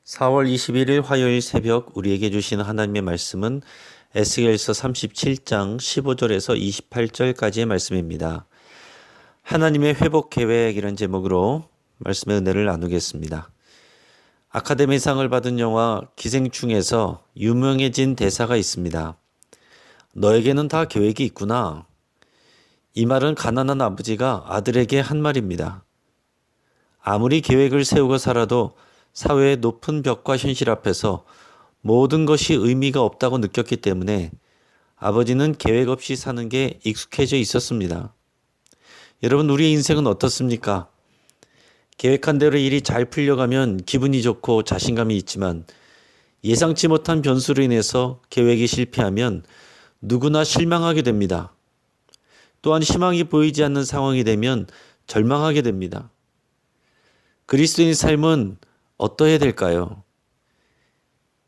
4월 21일 화요일 새벽 우리에게 주시는 하나님의 말씀은 에스겔서 37장 15절에서 28절까지의 말씀입니다. 하나님의 회복 계획이라는 제목으로 말씀의 은혜를 나누겠습니다. 아카데미상을 받은 영화 기생충에서 유명해진 대사가 있습니다. 너에게는 다 계획이 있구나. 이 말은 가난한 아버지가 아들에게 한 말입니다. 아무리 계획을 세우고 살아도 사회의 높은 벽과 현실 앞에서 모든 것이 의미가 없다고 느꼈기 때문에 아버지는 계획 없이 사는 게 익숙해져 있었습니다. 여러분, 우리의 인생은 어떻습니까? 계획한 대로 일이 잘 풀려가면 기분이 좋고 자신감이 있지만 예상치 못한 변수로 인해서 계획이 실패하면 누구나 실망하게 됩니다. 또한 희망이 보이지 않는 상황이 되면 절망하게 됩니다. 그리스도인의 삶은 어떠해야 될까요?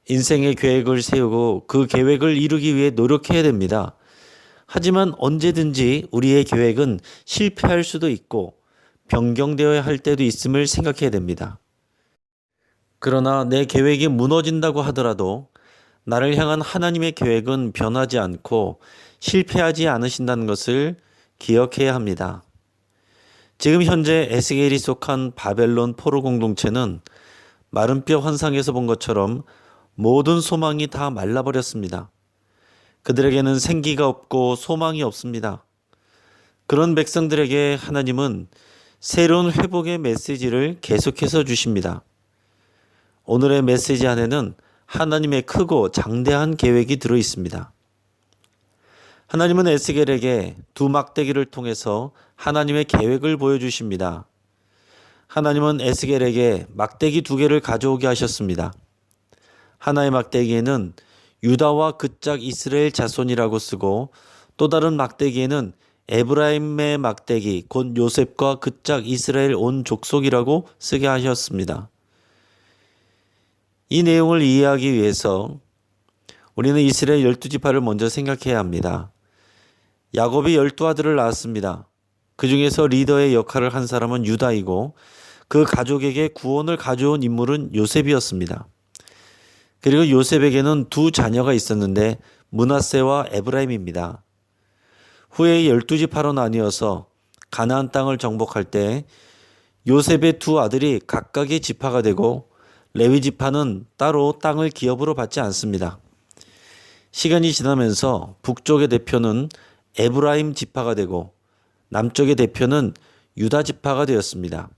인생의 계획을 세우고 그 계획을 이루기 위해 노력해야 됩니다. 하지만 언제든지 우리의 계획은 실패할 수도 있고 변경되어야 할 때도 있음을 생각해야 됩니다. 그러나 내 계획이 무너진다고 하더라도 나를 향한 하나님의 계획은 변하지 않고 실패하지 않으신다는 것을 기억해야 합니다. 지금 현재 에스겔이 속한 바벨론 포로 공동체는 마른 뼈 환상에서 본 것처럼 모든 소망이 다 말라버렸습니다. 그들에게는 생기가 없고 소망이 없습니다. 그런 백성들에게 하나님은 새로운 회복의 메시지를 계속해서 주십니다. 오늘의 메시지 안에는 하나님의 크고 장대한 계획이 들어 있습니다. 하나님은 에스겔에게 두 막대기를 통해서 하나님의 계획을 보여주십니다. 하나님은 에스겔에게 막대기 두 개를 가져오게 하셨습니다. 하나의 막대기에는 유다와 그짝 이스라엘 자손이라고 쓰고 또 다른 막대기에는 에브라임의 막대기 곧 요셉과 그짝 이스라엘 온 족속이라고 쓰게 하셨습니다. 이 내용을 이해하기 위해서 우리는 이스라엘 12지파를 먼저 생각해야 합니다. 야곱이 12아들을 낳았습니다. 그 중에서 리더의 역할을 한 사람은 유다이고 그 가족에게 구원을 가져온 인물은 요셉이었습니다. 그리고 요셉에게는 두 자녀가 있었는데 므낫세와 에브라임입니다. 후에 12지파로 나뉘어서 가나안 땅을 정복할 때 요셉의 두 아들이 각각의 지파가 되고 레위 지파는 따로 땅을 기업으로 받지 않습니다. 시간이 지나면서 북쪽의 대표는 에브라임 지파가 되고 남쪽의 대표는 유다 지파가 되었습니다.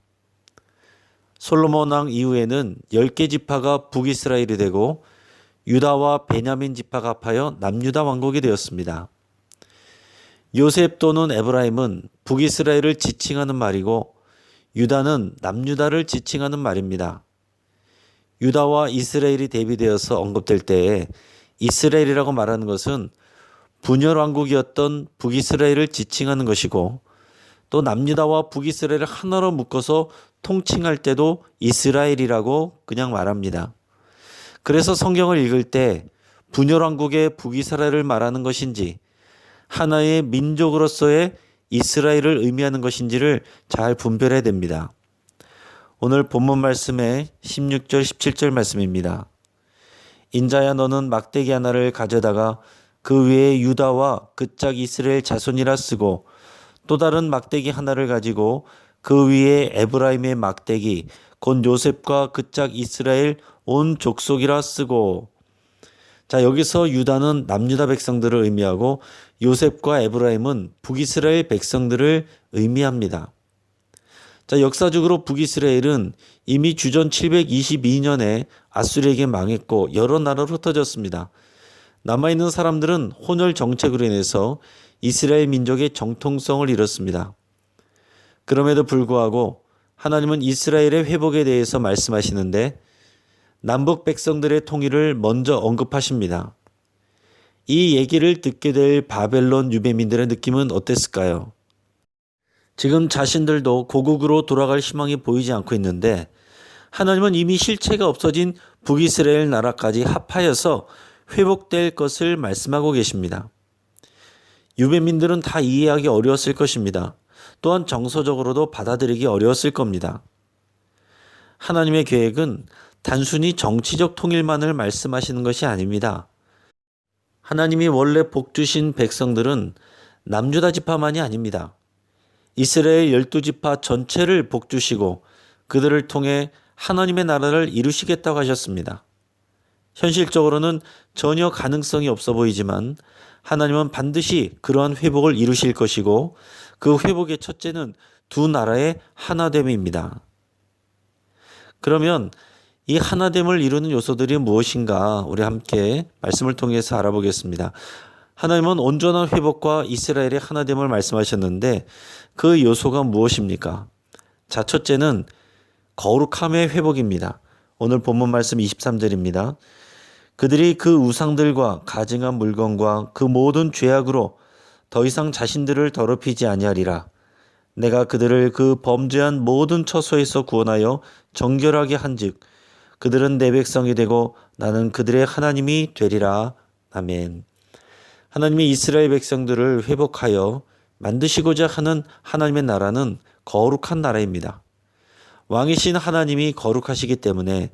솔로몬 왕 이후에는 10개 지파가 북이스라엘이 되고 유다와 베냐민 지파가 합하여 남유다 왕국이 되었습니다. 요셉 또는 에브라임은 북이스라엘을 지칭하는 말이고 유다는 남유다를 지칭하는 말입니다. 유다와 이스라엘이 대비되어서 언급될 때에 이스라엘이라고 말하는 것은 분열 왕국이었던 북이스라엘을 지칭하는 것이고 또 남유다와 북이스라엘을 하나로 묶어서 통칭할 때도 이스라엘이라고 그냥 말합니다. 그래서 성경을 읽을 때 분열 왕국의 북이스라엘을 말하는 것인지 하나의 민족으로서의 이스라엘을 의미하는 것인지를 잘 분별해야 됩니다. 오늘 본문 말씀의 16절 17절 말씀입니다. 인자야 너는 막대기 하나를 가져다가 그 위에 유다와 그짝 이스라엘 자손이라 쓰고 또 다른 막대기 하나를 가지고 그 위에 에브라임의 막대기 곧 요셉과 그짝 이스라엘 온 족속이라 쓰고. 자, 여기서 유다는 남유다 백성들을 의미하고 요셉과 에브라임은 북이스라엘 백성들을 의미합니다. 자, 역사적으로 북이스라엘은 이미 주전 722년에 아수르에게 망했고 여러 나라로 흩어졌습니다. 남아있는 사람들은 혼혈 정책으로 인해서 이스라엘 민족의 정통성을 잃었습니다. 그럼에도 불구하고 하나님은 이스라엘의 회복에 대해서 말씀하시는데 남북 백성들의 통일을 먼저 언급하십니다. 이 얘기를 듣게 될 바벨론 유배민들의 느낌은 어땠을까요? 지금 자신들도 고국으로 돌아갈 희망이 보이지 않고 있는데 하나님은 이미 실체가 없어진 북이스라엘 나라까지 합하여서 회복될 것을 말씀하고 계십니다. 유배민들은 다 이해하기 어려웠을 것입니다. 또한 정서적으로도 받아들이기 어려웠을 겁니다. 하나님의 계획은 단순히 정치적 통일만을 말씀하시는 것이 아닙니다. 하나님이 원래 복 주신 백성들은 남유다 지파만이 아닙니다. 이스라엘 12지파 전체를 복 주시고 그들을 통해 하나님의 나라를 이루시겠다고 하셨습니다. 현실적으로는 전혀 가능성이 없어 보이지만 하나님은 반드시 그러한 회복을 이루실 것이고 그 회복의 첫째는 두 나라의 하나됨입니다. 그러면 이 하나됨을 이루는 요소들이 무엇인가 우리 함께 말씀을 통해서 알아보겠습니다. 하나님은 온전한 회복과 이스라엘의 하나됨을 말씀하셨는데 그 요소가 무엇입니까? 자, 첫째는 거룩함의 회복입니다. 오늘 본문 말씀 23절입니다. 그들이 그 우상들과 가증한 물건과 그 모든 죄악으로 더 이상 자신들을 더럽히지 아니하리라. 내가 그들을 그 범죄한 모든 처소에서 구원하여 정결하게 한즉 그들은 내 백성이 되고 나는 그들의 하나님이 되리라. 아멘. 하나님이 이스라엘 백성들을 회복하여 만드시고자 하는 하나님의 나라는 거룩한 나라입니다. 왕이신 하나님이 거룩하시기 때문에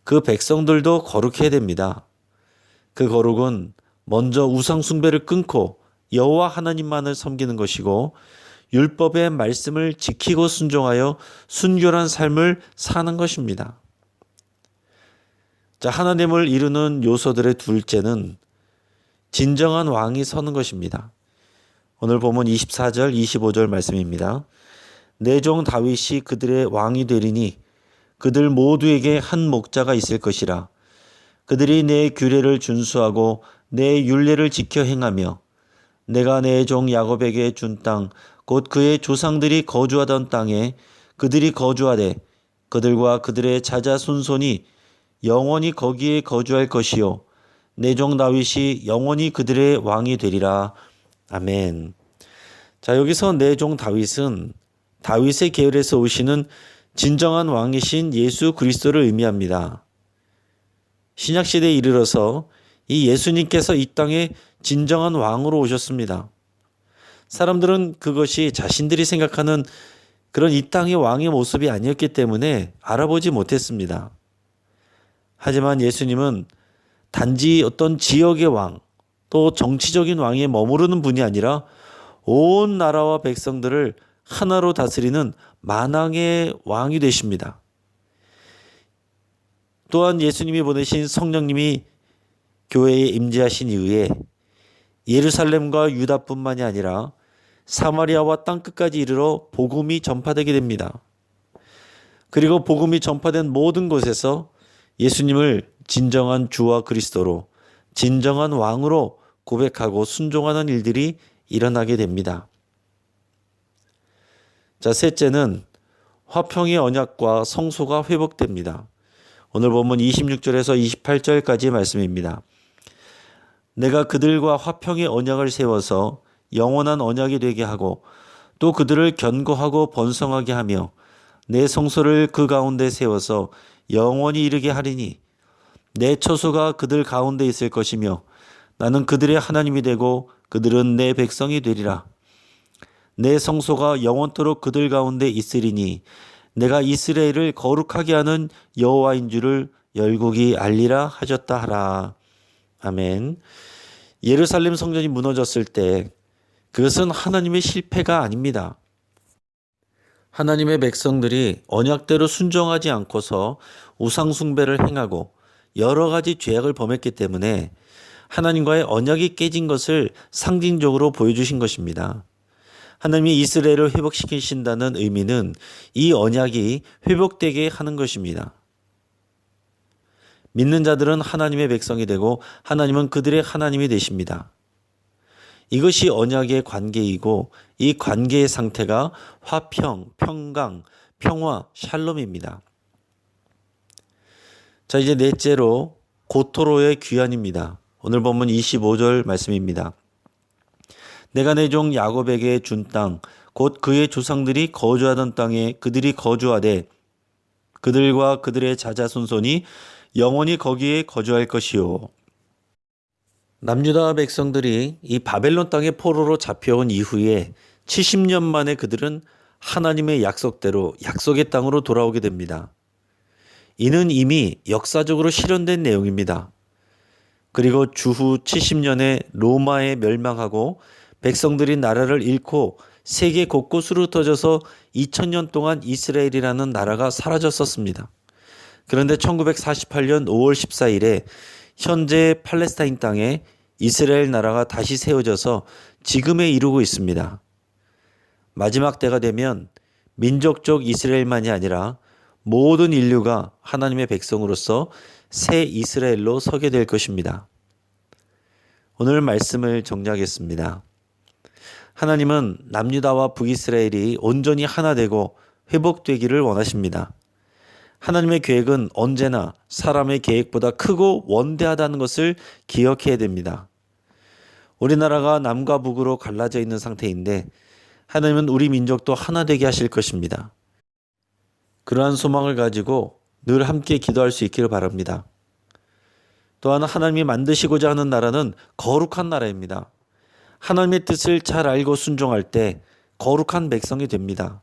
그 백성들도 거룩해야 됩니다. 그 거룩은 먼저 우상 숭배를 끊고 여호와 하나님만을 섬기는 것이고 율법의 말씀을 지키고 순종하여 순결한 삶을 사는 것입니다. 자, 하나님을 이루는 요소들의 둘째는 진정한 왕이 서는 것입니다. 오늘 보면 24절, 25절 말씀입니다. 내 종 다윗이 그들의 왕이 되리니 그들 모두에게 한 목자가 있을 것이라. 그들이 내 규례를 준수하고 내 율례를 지켜 행하며 내가 내 종 야곱에게 준 땅, 곧 그의 조상들이 거주하던 땅에 그들이 거주하되 그들과 그들의 자자손손이 영원히 거기에 거주할 것이요 내 종 다윗이 영원히 그들의 왕이 되리라. 아멘. 자, 여기서 내 종 다윗은 다윗의 계열에서 오시는 진정한 왕이신 예수 그리스도를 의미합니다. 신약시대에 이르러서 이 예수님께서 이 땅에 진정한 왕으로 오셨습니다. 사람들은 그것이 자신들이 생각하는 그런 이 땅의 왕의 모습이 아니었기 때문에 알아보지 못했습니다. 하지만 예수님은 단지 어떤 지역의 왕, 또 정치적인 왕에 머무르는 분이 아니라 온 나라와 백성들을 하나로 다스리는 만왕의 왕이 되십니다. 또한 예수님이 보내신 성령님이 교회에 임재하신 이후에 예루살렘과 유다뿐만이 아니라 사마리아와 땅끝까지 이르러 복음이 전파되게 됩니다. 그리고 복음이 전파된 모든 곳에서 예수님을 진정한 주와 그리스도로 진정한 왕으로 고백하고 순종하는 일들이 일어나게 됩니다. 자, 셋째는 화평의 언약과 성소가 회복됩니다. 오늘 본문 26절에서 28절까지의 말씀입니다. 내가 그들과 화평의 언약을 세워서 영원한 언약이 되게 하고 또 그들을 견고하고 번성하게 하며 내 성소를 그 가운데 세워서 영원히 이르게 하리니 내 처소가 그들 가운데 있을 것이며 나는 그들의 하나님이 되고 그들은 내 백성이 되리라. 내 성소가 영원토록 그들 가운데 있으리니 내가 이스라엘을 거룩하게 하는 여호와인 줄을 열국이 알리라 하셨다 하라. 아멘. 예루살렘 성전이 무너졌을 때 그것은 하나님의 실패가 아닙니다. 하나님의 백성들이 언약대로 순종하지 않고서 우상 숭배를 행하고 여러 가지 죄악을 범했기 때문에 하나님과의 언약이 깨진 것을 상징적으로 보여주신 것입니다. 하나님이 이스라엘을 회복시키신다는 의미는 이 언약이 회복되게 하는 것입니다. 믿는 자들은 하나님의 백성이 되고 하나님은 그들의 하나님이 되십니다. 이것이 언약의 관계이고 이 관계의 상태가 화평, 평강, 평화, 샬롬입니다. 자, 이제 넷째로 고토로의 귀환입니다. 오늘 본문 25절 말씀입니다. 내가 내 종 야곱에게 준 땅, 곧 그의 조상들이 거주하던 땅에 그들이 거주하되 그들과 그들의 자자손손이 영원히 거기에 거주할 것이요. 남유다 백성들이 이 바벨론 땅의 포로로 잡혀온 이후에 70년 만에 그들은 하나님의 약속대로 약속의 땅으로 돌아오게 됩니다. 이는 이미 역사적으로 실현된 내용입니다. 그리고 주후 70년에 로마에 멸망하고 백성들이 나라를 잃고 세계 곳곳으로 흩어져서 2000년 동안 이스라엘이라는 나라가 사라졌었습니다. 그런데 1948년 5월 14일에 현재 팔레스타인 땅에 이스라엘 나라가 다시 세워져서 지금에 이르고 있습니다. 마지막 때가 되면 민족적 이스라엘만이 아니라 모든 인류가 하나님의 백성으로서 새 이스라엘로 서게 될 것입니다. 오늘 말씀을 정리하겠습니다. 하나님은 남유다와 북이스라엘이 온전히 하나 되고 회복되기를 원하십니다. 하나님의 계획은 언제나 사람의 계획보다 크고 원대하다는 것을 기억해야 됩니다. 우리나라가 남과 북으로 갈라져 있는 상태인데 하나님은 우리 민족도 하나 되게 하실 것입니다. 그러한 소망을 가지고 늘 함께 기도할 수 있기를 바랍니다. 또한 하나님이 만드시고자 하는 나라는 거룩한 나라입니다. 하나님의 뜻을 잘 알고 순종할 때 거룩한 백성이 됩니다.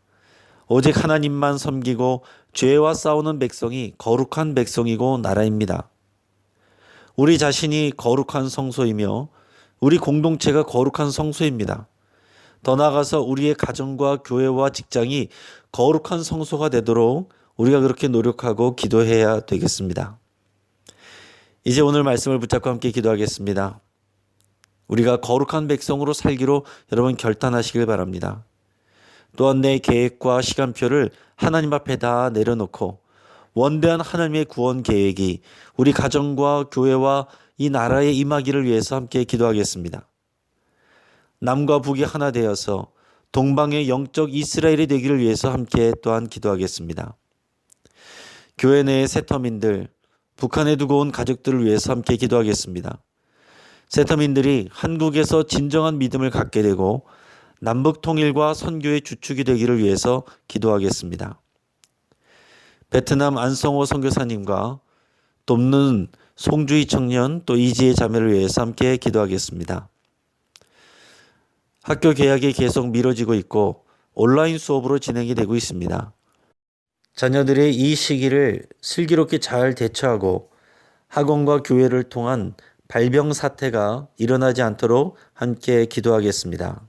오직 하나님만 섬기고 죄와 싸우는 백성이 거룩한 백성이고 나라입니다. 우리 자신이 거룩한 성소이며 우리 공동체가 거룩한 성소입니다. 더 나아가서 우리의 가정과 교회와 직장이 거룩한 성소가 되도록 우리가 그렇게 노력하고 기도해야 되겠습니다. 이제 오늘 말씀을 붙잡고 함께 기도하겠습니다. 우리가 거룩한 백성으로 살기로 여러분 결단하시길 바랍니다. 또한 내 계획과 시간표를 하나님 앞에 다 내려놓고 원대한 하나님의 구원 계획이 우리 가정과 교회와 이 나라에 임하기를 위해서 함께 기도하겠습니다. 남과 북이 하나 되어서 동방의 영적 이스라엘이 되기를 위해서 함께 또한 기도하겠습니다. 교회 내의 세터민들, 북한에 두고 온 가족들을 위해서 함께 기도하겠습니다. 세터민들이 한국에서 진정한 믿음을 갖게 되고 남북 통일과 선교의 주축이 되기를 위해서 기도하겠습니다. 베트남 안성호 선교사님과 돕는 송주희 청년 또 이지혜 자매를 위해서 함께 기도하겠습니다. 학교 개학이 계속 미뤄지고 있고 온라인 수업으로 진행이 되고 있습니다. 자녀들의 이 시기를 슬기롭게 잘 대처하고 학원과 교회를 통한 발병 사태가 일어나지 않도록 함께 기도하겠습니다.